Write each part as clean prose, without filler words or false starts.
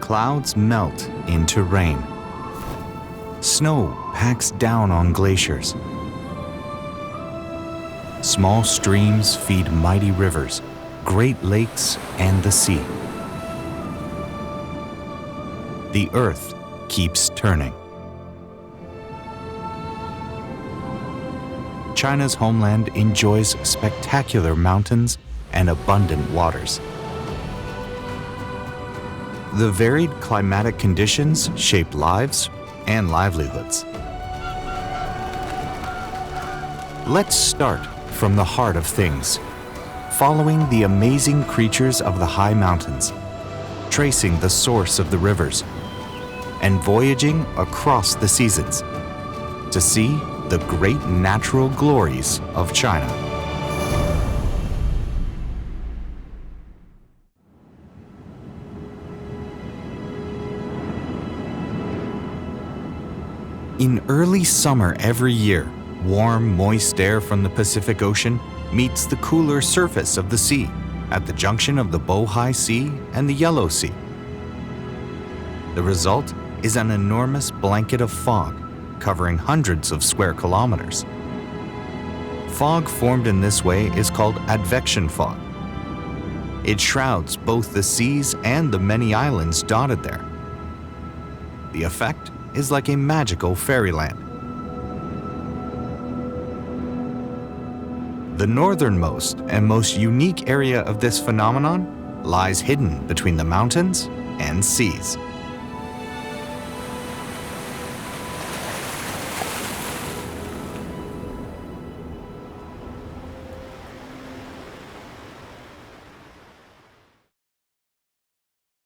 Clouds melt into rain. Snow packs down on glaciers. Small streams feed mighty rivers, great lakes, and the sea. The earth keeps turning. China's homeland enjoys spectacular mountains and abundant waters. The varied climatic conditions shape lives and livelihoods. Let's start from the heart of things, following the amazing creatures of the high mountains, tracing the source of the rivers, and voyaging across the seasons to see the great natural glories of China. In early summer every year, warm, moist air from the Pacific Ocean meets the cooler surface of the sea at the junction of the Bohai Sea and the Yellow Sea. The result is an enormous blanket of fog covering hundreds of square kilometers. Fog formed in this way is called advection fog. It shrouds both the seas and the many islands dotted there. The effect is like a magical fairyland. The northernmost and most unique area of this phenomenon lies hidden between the mountains and seas.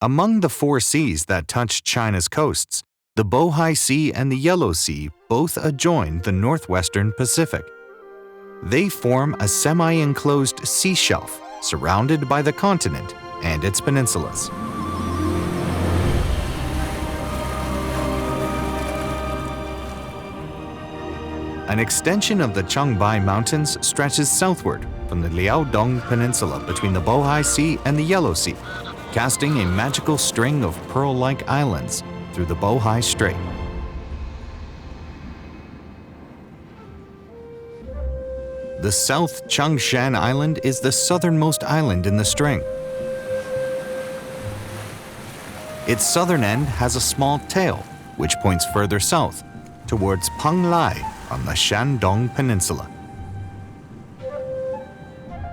Among the four seas that touch China's coasts, the Bohai Sea and the Yellow Sea both adjoin the northwestern Pacific. They form a semi-enclosed sea shelf surrounded by the continent and its peninsulas. An extension of the Changbai Mountains stretches southward from the Liaodong Peninsula between the Bohai Sea and the Yellow Sea, casting a magical string of pearl-like islands through the Bohai Strait. The South Changshan Island is the southernmost island in the string. Its southern end has a small tail, which points further south, towards Panglai on the Shandong Peninsula.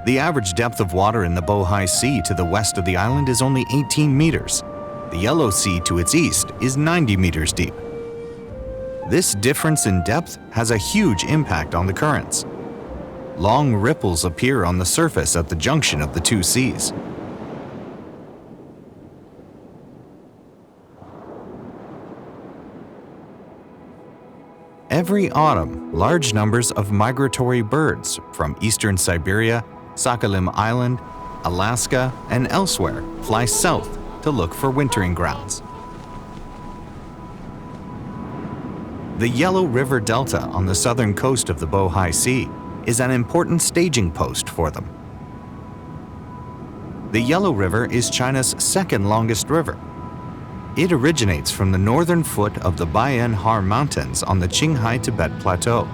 The average depth of water in the Bohai Sea to the west of the island is only 18 meters. The Yellow Sea to its east is 90 meters deep. This difference in depth has a huge impact on the currents. Long ripples appear on the surface at the junction of the two seas. Every autumn, large numbers of migratory birds from eastern Siberia, Sakhalin Island, Alaska, and elsewhere fly south to look for wintering grounds. The Yellow River Delta on the southern coast of the Bohai Sea is an important staging post for them. The Yellow River is China's second longest river. It originates from the northern foot of the Bayan Har Mountains on the Qinghai Tibet Plateau.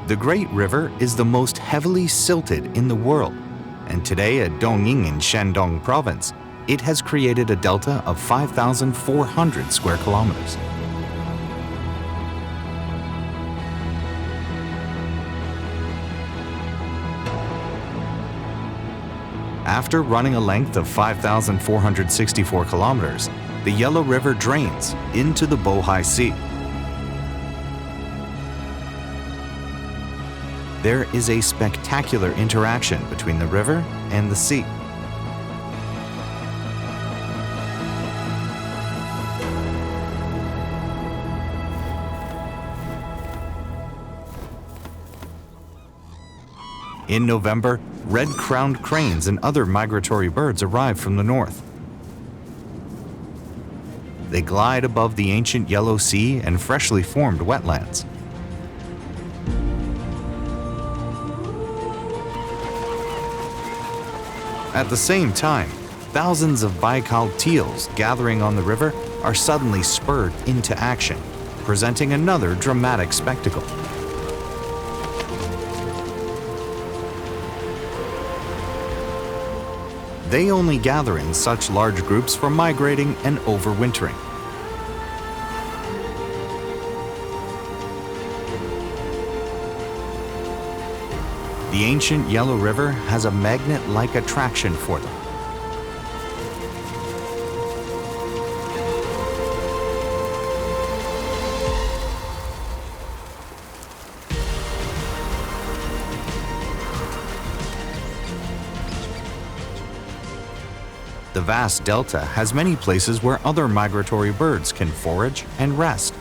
The Great River is the most heavily silted in the world, and today at Dongying in Shandong Province, it has created a delta of 5,400 square kilometers. After running a length of 5,464 kilometers, the Yellow River drains into the Bohai Sea. There is a spectacular interaction between the river and the sea. In November, red-crowned cranes and other migratory birds arrive from the north. They glide above the ancient Yellow Sea and freshly formed wetlands. At the same time, thousands of Baikal teals gathering on the river are suddenly spurred into action, presenting another dramatic spectacle. They only gather in such large groups for migrating and overwintering. The ancient Yellow River has a magnet-like attraction for them. The vast delta has many places where other migratory birds can forage and rest.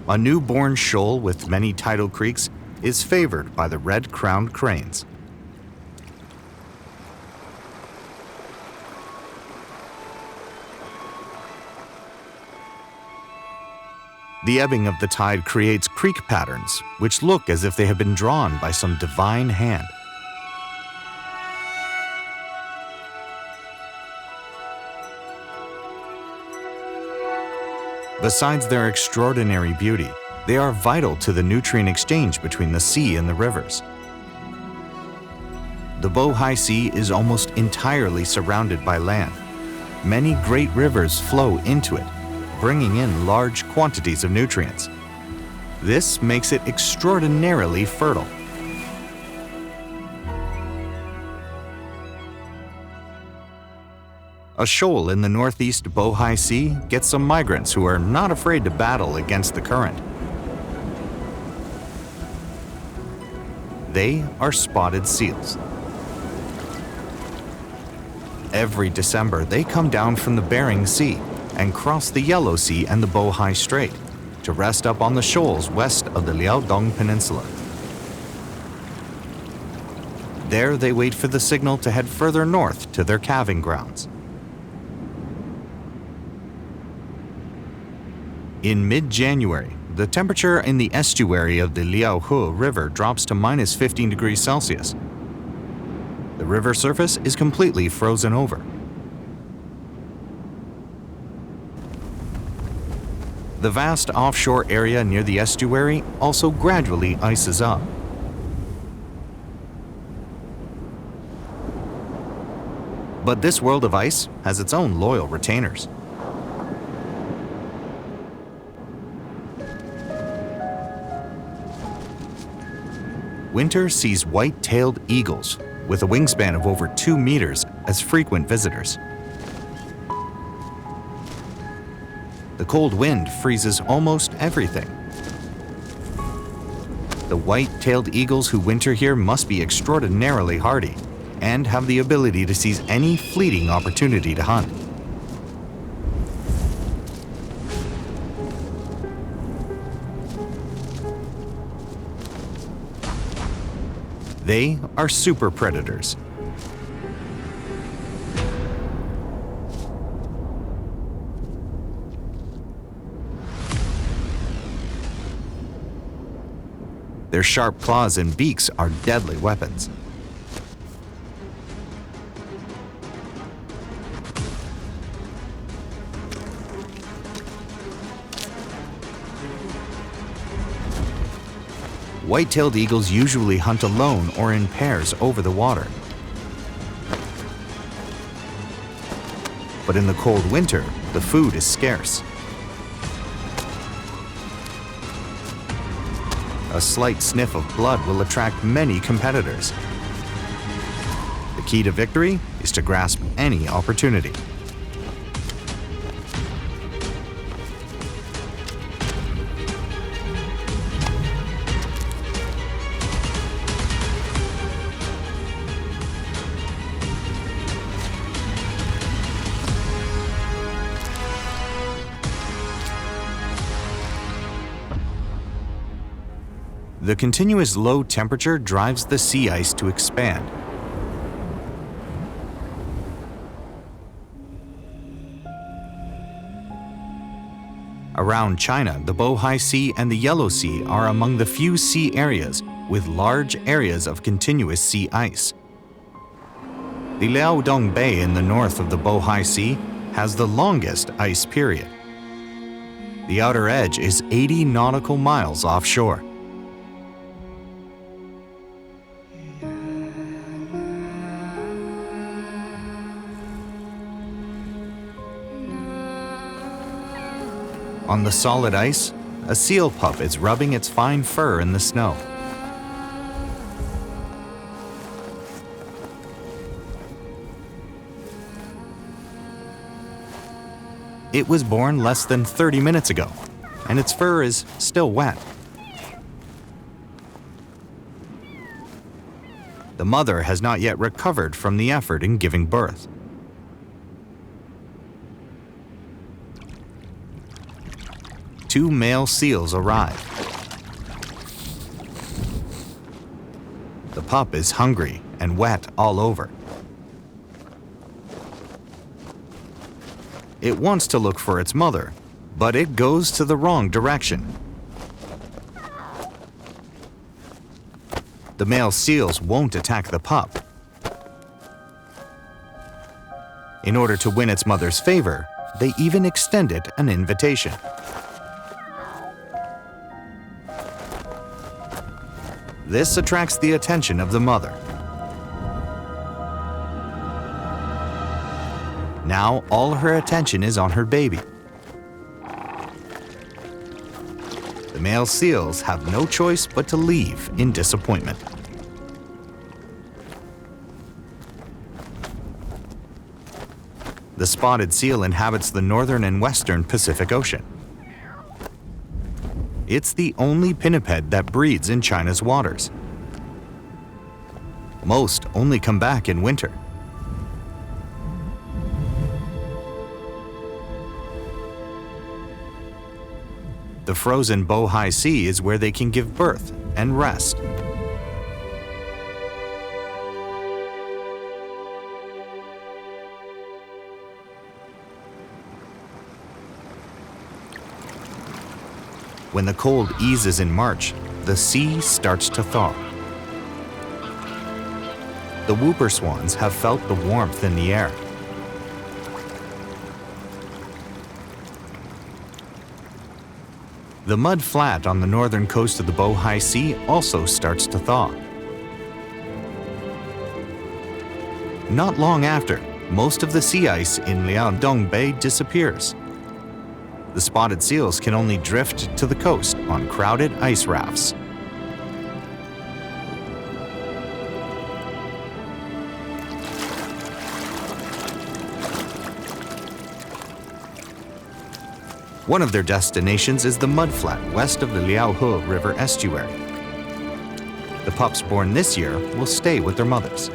A newborn shoal with many tidal creeks is favored by the red-crowned cranes. The ebbing of the tide creates creek patterns, which look as if they have been drawn by some divine hand. Besides their extraordinary beauty, they are vital to the nutrient exchange between the sea and the rivers. The Bohai Sea is almost entirely surrounded by land. Many great rivers flow into it, bringing in large quantities of nutrients. This makes it extraordinarily fertile. A shoal in the northeast Bohai Sea gets some migrants who are not afraid to battle against the current. They are spotted seals. Every December, they come down from the Bering Sea and cross the Yellow Sea and the Bohai Strait to rest up on the shoals west of the Liaodong Peninsula. There they wait for the signal to head further north to their calving grounds. In mid-January, the temperature in the estuary of the Liaohe River drops to minus 15 degrees Celsius. The river surface is completely frozen over. The vast offshore area near the estuary also gradually ices up. But this world of ice has its own loyal retainers. Winter sees white-tailed eagles with a wingspan of over 2 meters as frequent visitors. The cold wind freezes almost everything. The white-tailed eagles who winter here must be extraordinarily hardy and have the ability to seize any fleeting opportunity to hunt. They are super predators. Their sharp claws and beaks are deadly weapons. White-tailed eagles usually hunt alone or in pairs over the water. But in the cold winter, the food is scarce. A slight sniff of blood will attract many competitors. The key to victory is to grasp any opportunity. The continuous low temperature drives the sea ice to expand. Around China, the Bohai Sea and the Yellow Sea are among the few sea areas with large areas of continuous sea ice. The Liaodong Bay in the north of the Bohai Sea has the longest ice period. The outer edge is 80 nautical miles offshore. On the solid ice, a seal pup is rubbing its fine fur in the snow. It was born less than 30 minutes ago, and its fur is still wet. The mother has not yet recovered from the effort in giving birth. Two male seals arrive. The pup is hungry and wet all over. It wants to look for its mother, but it goes to the wrong direction. The male seals won't attack the pup. In order to win its mother's favor, they even extend it an invitation. This attracts the attention of the mother. Now all her attention is on her baby. The male seals have no choice but to leave in disappointment. The spotted seal inhabits the northern and western Pacific Ocean. It's the only pinniped that breeds in China's waters. Most only come back in winter. The frozen Bohai Sea is where they can give birth and rest. When the cold eases in March, the sea starts to thaw. The whooper swans have felt the warmth in the air. The mud flat on the northern coast of the Bohai Sea also starts to thaw. Not long after, most of the sea ice in Liaodong Bay disappears. The spotted seals can only drift to the coast on crowded ice rafts. One of their destinations is the mudflat west of the Liaohe River Estuary. The pups born this year will stay with their mothers.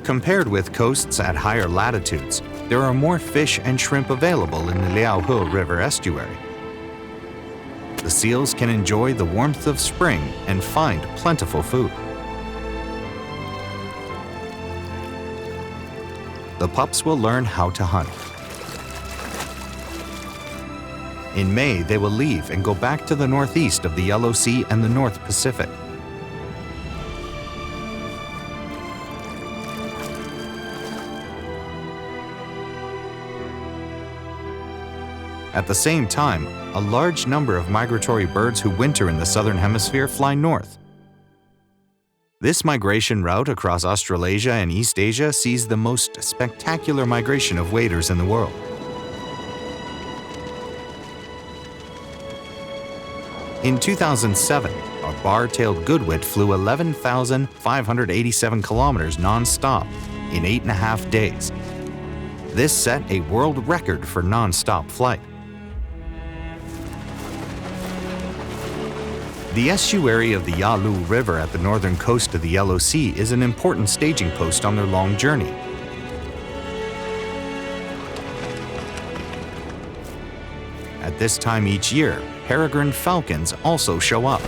Compared with coasts at higher latitudes, there are more fish and shrimp available in the Liaohe River Estuary. The seals can enjoy the warmth of spring and find plentiful food. The pups will learn how to hunt. In May, they will leave and go back to the northeast of the Yellow Sea and the North Pacific. At the same time, a large number of migratory birds who winter in the southern hemisphere fly north. This migration route across Australasia and East Asia sees the most spectacular migration of waders in the world. In 2007, a bar-tailed goodwit flew 11,587 kilometers non-stop in 8.5 days. This set a world record for non-stop flight. The estuary of the Yalu River at the northern coast of the Yellow Sea is an important staging post on their long journey. At this time each year, peregrine falcons also show up.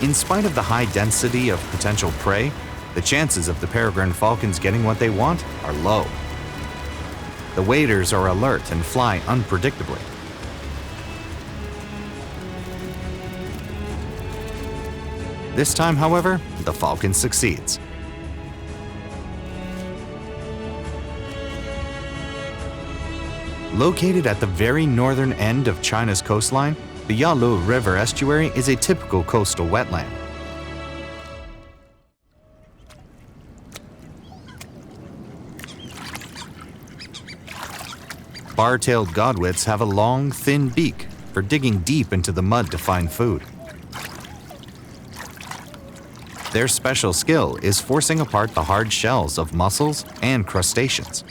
In spite of the high density of potential prey, the chances of the peregrine falcons getting what they want are low. The waders are alert and fly unpredictably. This time, however, the falcon succeeds. Located at the very northern end of China's coastline, the Liaohe River Estuary is a typical coastal wetland. Bar-tailed godwits have a long, thin beak for digging deep into the mud to find food. Their special skill is forcing apart the hard shells of mussels and crustaceans.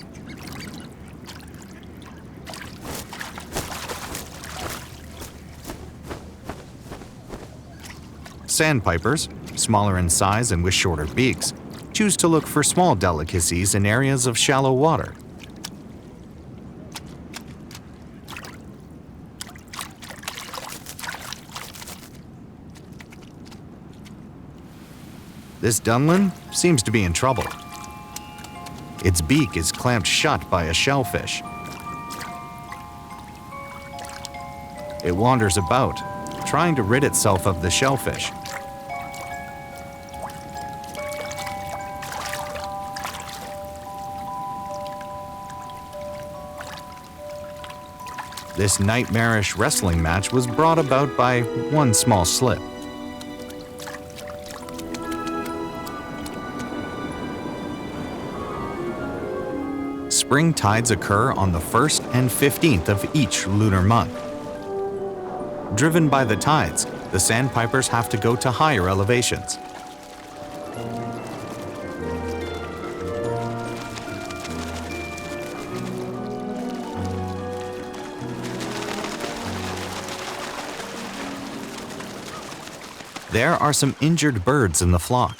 Sandpipers, smaller in size and with shorter beaks, choose to look for small delicacies in areas of shallow water. This dunlin seems to be in trouble. Its beak is clamped shut by a shellfish. It wanders about, trying to rid itself of the shellfish. This nightmarish wrestling match was brought about by one small slip. Spring tides occur on the 1st and 15th of each lunar month. Driven by the tides, the sandpipers have to go to higher elevations. There are some injured birds in the flock.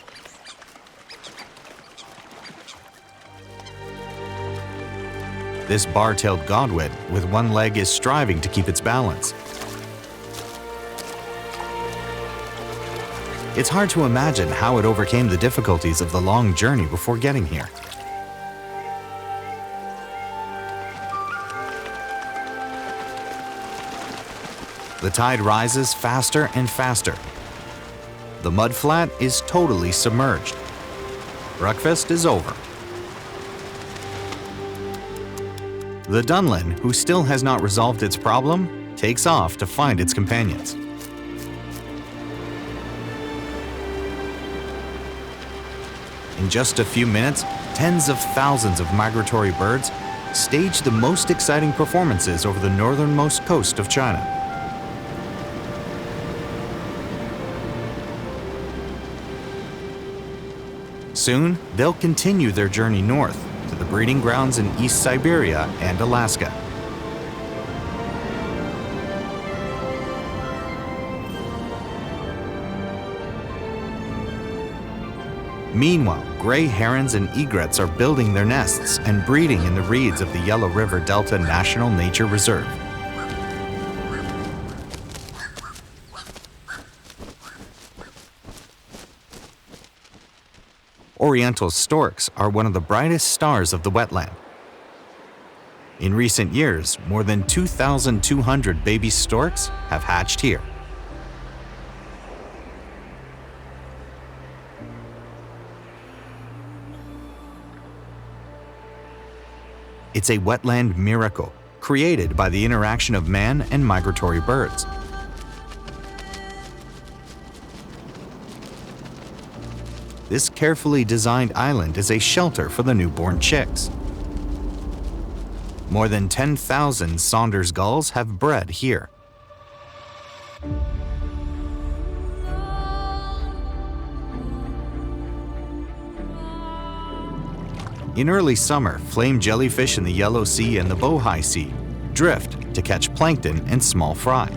This bar-tailed godwit with one leg is striving to keep its balance. It's hard to imagine how it overcame the difficulties of the long journey before getting here. The tide rises faster and faster. The mudflat is totally submerged. Breakfast is over. The dunlin, who still has not resolved its problem, takes off to find its companions. In just a few minutes, tens of thousands of migratory birds stage the most exciting performances over the northernmost coast of China. Soon, they'll continue their journey north to the breeding grounds in East Siberia and Alaska. Meanwhile, gray herons and egrets are building their nests and breeding in the reeds of the Liaohe River Delta National Nature Reserve. Oriental storks are one of the brightest stars of the wetland. In recent years, more than 2,200 baby storks have hatched here. It's a wetland miracle, created by the interaction of man and migratory birds. This carefully designed island is a shelter for the newborn chicks. More than 10,000 Saunders gulls have bred here. In early summer, flame jellyfish in the Yellow Sea and the Bohai Sea drift to catch plankton and small fry.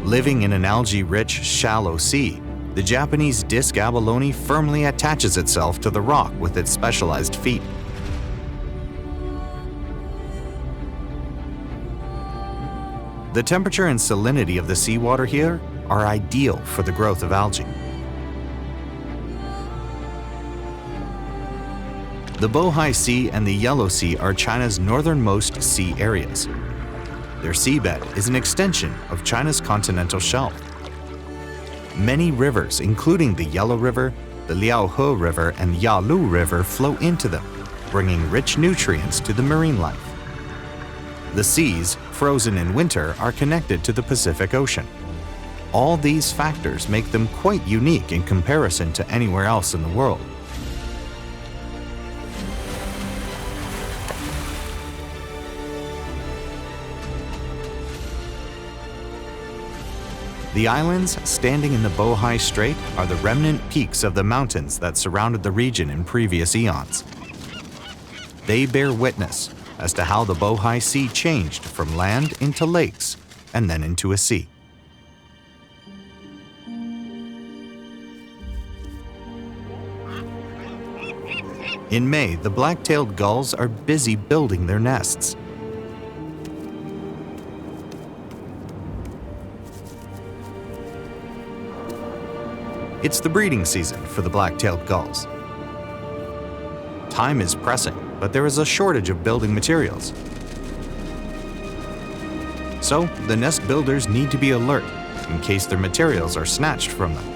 Living in an algae-rich, shallow sea, the Japanese disc abalone firmly attaches itself to the rock with its specialized feet. The temperature and salinity of the seawater here are ideal for the growth of algae. The Bohai Sea and the Yellow Sea are China's northernmost sea areas. Their seabed is an extension of China's continental shelf. Many rivers, including the Yellow River, the Liaohe River, and Yalu River, flow into them, bringing rich nutrients to the marine life. The seas, frozen in winter, are connected to the Pacific Ocean. All these factors make them quite unique in comparison to anywhere else in the world. The islands standing in the Bohai Strait are the remnant peaks of the mountains that surrounded the region in previous eons. They bear witness as to how the Bohai Sea changed from land into lakes and then into a sea. In May, the black-tailed gulls are busy building their nests. It's the breeding season for the black-tailed gulls. Time is pressing, but there is a shortage of building materials. So, the nest builders need to be alert in case their materials are snatched from them.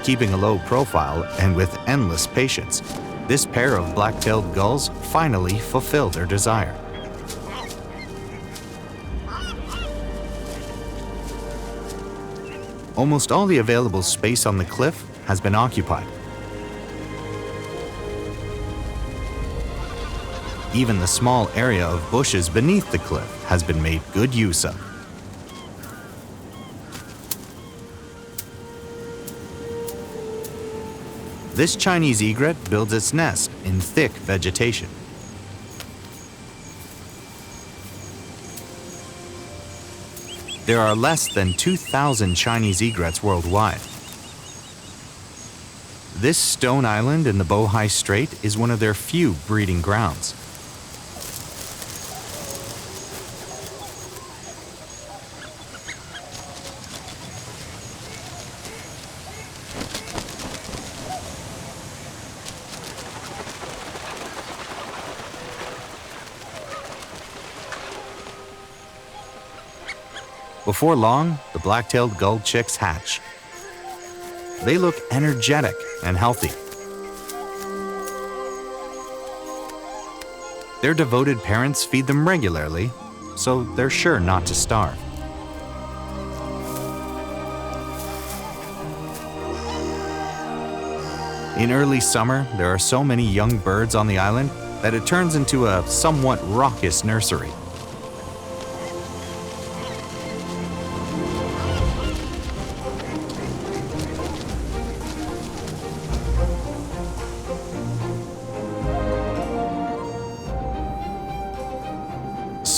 Keeping a low profile and with endless patience, this pair of black-tailed gulls finally fulfill their desire. Almost all the available space on the cliff has been occupied. Even the small area of bushes beneath the cliff has been made good use of. This Chinese egret builds its nest in thick vegetation. There are less than 2,000 Chinese egrets worldwide. This stone island in the Bohai Strait is one of their few breeding grounds. Before long, the black-tailed gull chicks hatch. They look energetic and healthy. Their devoted parents feed them regularly, so they're sure not to starve. In early summer, there are so many young birds on the island that it turns into a somewhat raucous nursery.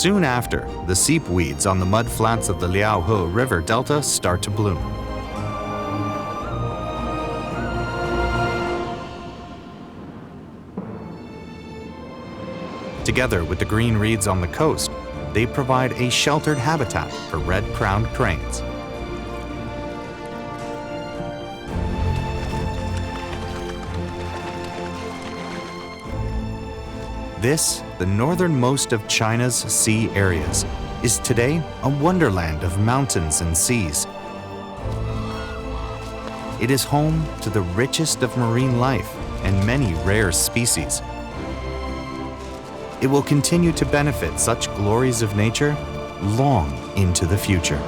Soon after, the seepweeds on the mudflats of the Liaohe River Delta start to bloom. Together with the green reeds on the coast, they provide a sheltered habitat for red-crowned cranes. This, the northernmost of China's sea areas, is today a wonderland of mountains and seas. It is home to the richest of marine life and many rare species. It will continue to benefit such glories of nature long into the future.